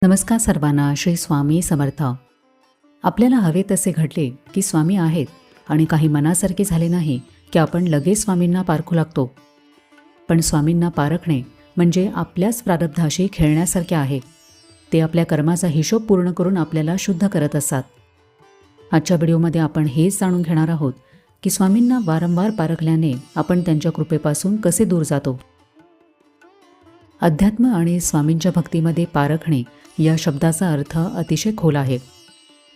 नमस्कार सर्वांना. श्री स्वामी समर्थ. आपल्याला हवे तसे घडले की स्वामी आहेत आणि काही मनासारखे झाले नाही की आपण लगेच स्वामींना पारखू लागतो. पण स्वामींना पारखणे म्हणजे आपल्याच प्रारब्धाशी खेळण्यासारखे आहे. ते आपल्या कर्माचा हिशोब पूर्ण करून आपल्याला शुद्ध करत असतात. आजच्या व्हिडिओमध्ये आपण हेच जाणून घेणार आहोत की स्वामींना वारंवार पारखल्याने आपण त्यांच्या कृपेपासून कसे दूर जातो. अध्यात्म आणि स्वामींच्या भक्तीमध्ये पारखणे या शब्दाचा अर्थ अतिशय खोल आहे.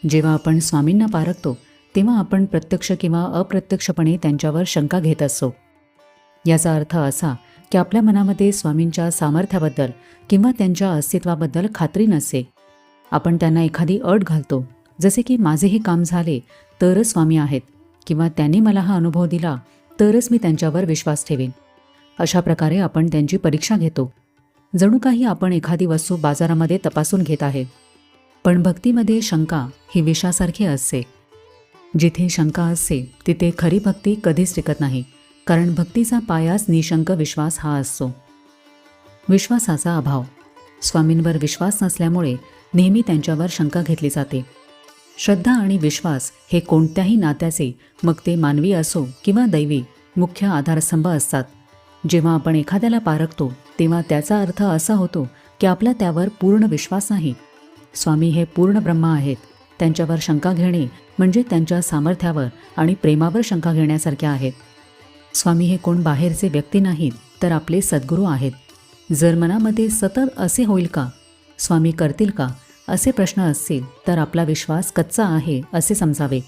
जेव्हा आपण स्वामींना पारखतो तेव्हा आपण प्रत्यक्ष किंवा अप्रत्यक्षपणे त्यांच्यावर शंका घेत असतो. याचा अर्थ असा की आपल्या मनामध्ये स्वामींच्या सामर्थ्याबद्दल किंवा त्यांच्या अस्तित्वाबद्दल खात्री नसते. आपण त्यांना एखादी अट घालतो, जसे की माझे हे काम झाले तरच स्वामी आहेत किंवा त्यांनी मला हा अनुभव दिला तरच मी त्यांच्यावर विश्वास ठेवेन. अशा प्रकारे आपण त्यांची परीक्षा घेतो. जणू काही आपण एखादी वस्तू बाजारामध्ये तपासून घेत आहे. पण भक्तीमध्ये शंका ही विषासारखी असते. जिथे शंका असते तिथे खरी भक्ती कधीच टिकत नाही, कारण भक्तीचा पायाच निशंक विश्वास हा असतो. विश्वासाचा अभाव. स्वामींवर विश्वास नसल्यामुळे नेहमी त्यांच्यावर शंका घेतली जाते. श्रद्धा आणि विश्वास हे कोणत्याही नात्याचे, मग ते मानवी असो किंवा दैवी, मुख्य आधारस्तंभ असतात. जेव्हा आपण एखाद्याला पारखतो तेव्हा त्याचा अर्थ असा होतो की आपला त्यावर पूर्ण विश्वास नाही. स्वामी हे पूर्ण ब्रह्म आहेत. त्यांच्यावर शंका घेणे म्हणजे त्यांच्या सामर्थ्यावर आणि प्रेमावर शंका घेण्यासारखे आहेत. स्वामी हे कोण बाहेरचे व्यक्ती नाहीत, तर आपले सद्गुरू आहेत. जर मनामध्ये सतत असे होईल का, स्वामी करतील का, असे प्रश्न असतील तर आपला विश्वास कच्चा आहे असे समजावे.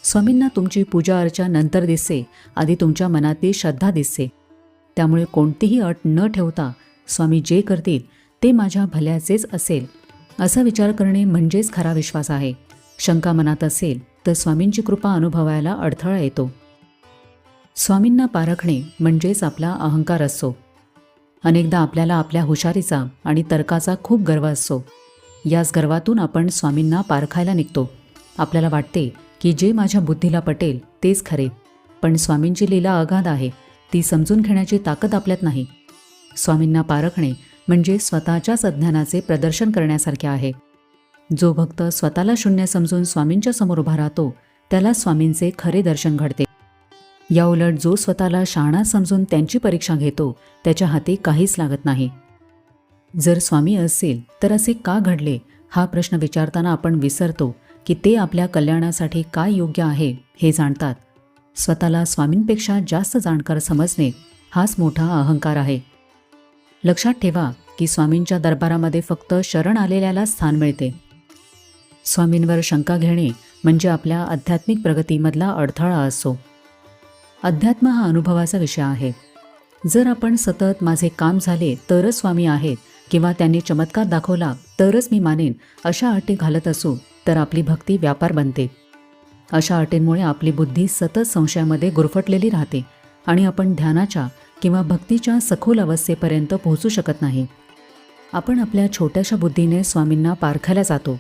स्वामींना तुमची पूजा अर्चा नंतर दिसते, आधी तुमच्या मनातील श्रद्धा दिसते. त्यामुळे कोणतीही अट न ठेवता स्वामी जे करतील ते माझ्या भल्याचेच असेल असा विचार करणे म्हणजेच खरा विश्वास आहे. शंका मनात असेल तर स्वामींची कृपा अनुभवायला अडथळा येतो. स्वामींना पारखणे म्हणजेच आपला अहंकार असतो. अनेकदा आपल्याला आपल्या हुशारीचा आणि तर्काचा खूप गर्व असतो. याच गर्वातून आपण स्वामींना पारखायला निघतो. आपल्याला वाटते की जे माझ्या बुद्धीला पटेल तेच खरे. पण स्वामींची लीला अगाध आहे. ती समजून घेण्याची ताकद आपल्यात नाही. स्वामींना पारखणे म्हणजे स्वतःच्याच अज्ञानाचे प्रदर्शन करण्यासारखे आहे. जो भक्त स्वतःला शून्य समजून स्वामींच्या समोर उभा राहतो त्याला स्वामींचे खरे दर्शन घडते. याउलट जो स्वतःला शहाणा समजून त्यांची परीक्षा घेतो त्याच्या हाती काहीच लागत नाही. जर स्वामी असेल तर असे का घडले हा प्रश्न विचारताना आपण विसरतो की ते आपल्या कल्याणासाठी काय योग्य आहे हे जाणतात. स्वतःला स्वामींपेक्षा जास्त जाणकार समजणे हाच मोठा अहंकार आहे. लक्षात ठेवा की स्वामींच्या दरबारामध्ये फक्त शरण आलेल्याला स्थान मिळते. स्वामींवर शंका घेणे म्हणजे आपल्या आध्यात्मिक प्रगतीमधला अडथळा असतो. अध्यात्म हा अनुभवाचा विषय आहे. जर आपण सतत माझे काम झाले तरच स्वामी आहेत किंवा त्यांनी चमत्कार दाखवला तरच मी मानेन अशा अटी घालत असू तर आपली भक्ती व्यापार बनते. अशा अटींमुळे आपली बुद्धी सतत संशयामध्ये गुरफटलेली राहते आणि आपण ध्यानाच्या किंवा भक्तीच्या सखोल अवस्थेपर्यंत पोहोचू शकत नाही. आपण आपल्या छोट्याशा बुद्धीने स्वामींना पारखायला जातो.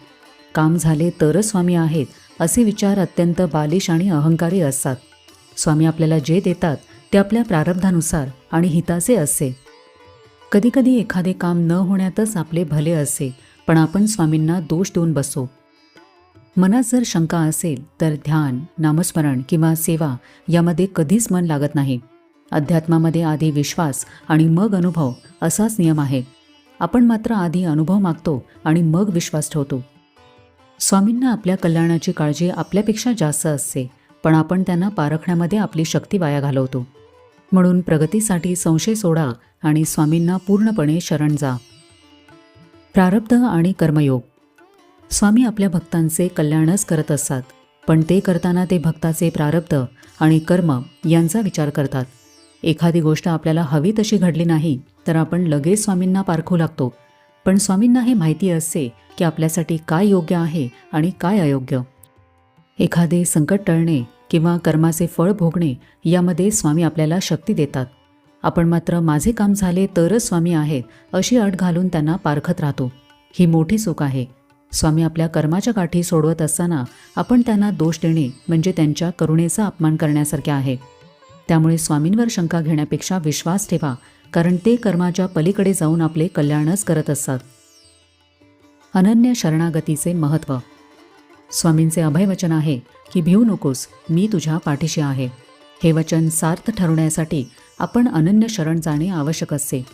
काम झाले तरच स्वामी आहेत असे विचार अत्यंत बालिश आणि अहंकारी असतात. स्वामी आपल्याला जे देतात ते आपल्या प्रारब्धानुसार आणि हिताचे असते. कधीकधी एखादे काम न होण्यातच आपले भले असते, पण आपण स्वामींना दोष देऊन बसतो. मनात जर शंका असेल तर ध्यान, नामस्मरण किंवा सेवा यामध्ये कधीच मन लागत नाही. अध्यात्मामध्ये आधी विश्वास आणि मग अनुभव असाच नियम आहे. आपण मात्र आधी अनुभव मागतो आणि मग विश्वास ठेवतो. स्वामींना आपल्या कल्याणाची काळजी आपल्यापेक्षा जास्त असते, पण आपण त्यांना पारखण्यामध्ये आपली शक्ती वाया घालवतो. म्हणून प्रगतीसाठी संशय सोडा आणि स्वामींना पूर्णपणे शरण जा. प्रारब्ध आणि कर्मयोग. स्वामी आपल्या भक्तांचे कल्याणच करत असतात, पण ते करताना ते भक्ताचे प्रारब्ध आणि कर्म यांचा विचार करतात. एखादी गोष्ट आपल्याला हवी तशी घडली नाही तर आपण लगेच स्वामींना पारखू लागतो. पण स्वामींना हे माहिती असते की आपल्यासाठी काय योग्य आहे आणि काय अयोग्य. एखादे संकट टळणे किंवा कर्माचे फळ भोगणे यामध्ये स्वामी आपल्याला शक्ती देतात. आपण मात्र माझे काम झाले तरच स्वामी आहेत अशी अट घालून त्यांना पारखत राहतो. ही मोठी चूक आहे. स्वामी आपल्या कर्माच्या गाठी सोडवत असताना आपण त्यांना दोष देणे म्हणजे त्यांच्या करुणेचा अपमान करण्यासारखे आहे. त्यामुळे स्वामींवर शंका घेण्यापेक्षा विश्वास ठेवा, कारण ते कर्माच्या पलीकडे जाऊन आपले कल्याणच करत असतात. अनन्य शरणागतीचे महत्त्व. स्वामींचे अभयवचन आहे की भिवू नकोस, मी तुझ्या पाठीशी आहे. हे वचन सार्थ ठरवण्यासाठी आपण अनन्य शरण जाणे आवश्यक असते.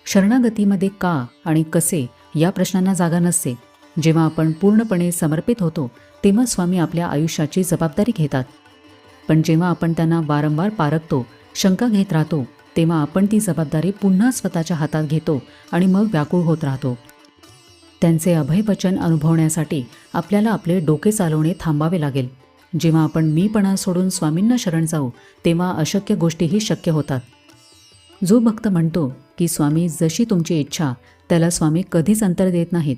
शरणागतीमध्ये का आणि कसे या प्रश्नांना जागा नसते. जेव्हा आपण पूर्णपणे समर्पित होतो तेव्हा स्वामी आपल्या आयुष्याची जबाबदारी घेतात. पण जेव्हा आपण त्यांना वारंवार पारखतो, शंका घेत राहतो, तेव्हा आपण ती जबाबदारी पुन्हा स्वतःच्या हातात घेतो आणि मग व्याकुळ होत राहतो. त्यांचे अभयवचन अनुभवण्यासाठी आपल्याला आपले डोके चालवणे थांबावे लागेल. जेव्हा आपण मीपणा सोडून स्वामींना शरण जाऊ तेव्हा अशक्य गोष्टीही शक्य होतात. जो भक्त म्हणतो की स्वामी जशी तुमची इच्छा, त्याला स्वामी कधीच अंतर देत नाहीत.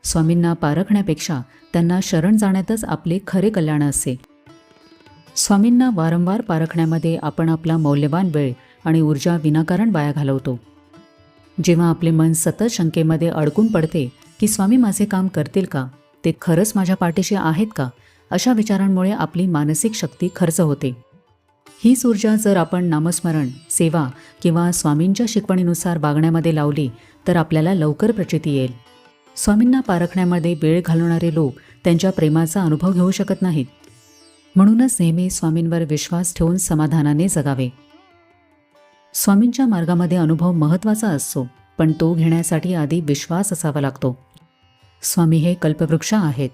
स्वामींना पारखण्यापेक्षा त्यांना शरण जाण्यातच आपले खरे कल्याण असते. स्वामींना वारंवार पारखण्यामध्ये आपण आपला मौल्यवान वेळ आणि ऊर्जा विनाकारण वाया घालवतो. जेव्हा आपले मन सतत शंकेमध्ये अडकून पडते की स्वामी माझे काम करतील का, ते खरंच माझ्या पाठीशी आहेत का, अशा विचारांमुळे आपली मानसिक शक्ती खर्च होते. हीच ऊर्जा जर आपण नामस्मरण, सेवा किंवा स्वामींच्या शिकवणीनुसार वागण्यामध्ये लावली तर आपल्याला लवकर प्रचिती येईल. स्वामींना पारखण्यामध्ये वेळ घालवणारे लोक त्यांच्या प्रेमाचा अनुभव घेऊ शकत नाहीत. म्हणूनच नेहमी स्वामींवर विश्वास ठेवून समाधानाने जगावे. स्वामींच्या मार्गामध्ये अनुभव महत्त्वाचा असतो, पण तो घेण्यासाठी आधी विश्वास असावा लागतो. स्वामी हे कल्पवृक्ष आहेत.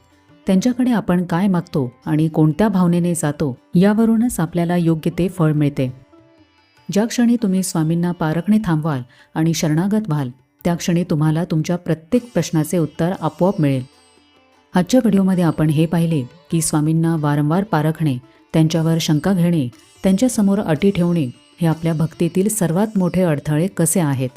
त्यांच्याकडे आपण काय मागतो आणि कोणत्या भावनेने जातो यावरूनच आपल्याला योग्य ते फळ मिळते. ज्या क्षणी तुम्ही स्वामींना पारखणे थांबवाल आणि शरणागत व्हाल, त्या क्षणी तुम्हाला तुमच्या प्रत्येक प्रश्नाचे उत्तर आपोआप मिळेल. आजच्या व्हिडिओमध्ये आपण हे पाहिले की स्वामींना वारंवार पारखणे, त्यांच्यावर शंका घेणे, त्यांच्यासमोर अटी ठेवणे हे आपल्या भक्तीतील सर्वात मोठे अडथळे कसे आहेत.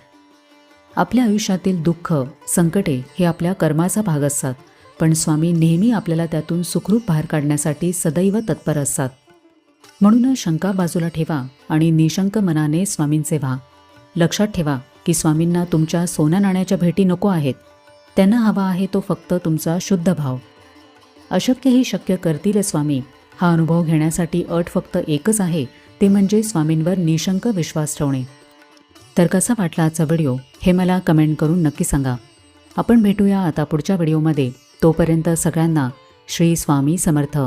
आपल्या आयुष्यातील दुःख, संकटे हे आपल्या कर्माचा भाग असतात, पण स्वामी नेहमी आपल्याला त्यातून सुखरूप बाहेर काढण्यासाठी सदैव तत्पर असतात. म्हणूनच शंका बाजूला ठेवा आणि निशंक मनाने स्वामींचे व्हा. लक्षात ठेवा की स्वामींना तुमच्या सोन्या नाण्याच्या भेटी नको आहेत. त्यांना हवा आहे तो फक्त तुमचा शुद्ध भाव. अशक्यही शक्य करतील स्वामी, हा अनुभव घेण्यासाठी अट फक्त एकच आहे, ते म्हणजे स्वामींवर निशंक विश्वास ठेवणे. तर कसा वाटला आजचा व्हिडिओ हे मला कमेंट करून नक्की सांगा. आपण भेटूया आता पुढच्या व्हिडिओमध्ये. तोपर्यंत सगळ्यांना श्री स्वामी समर्थ.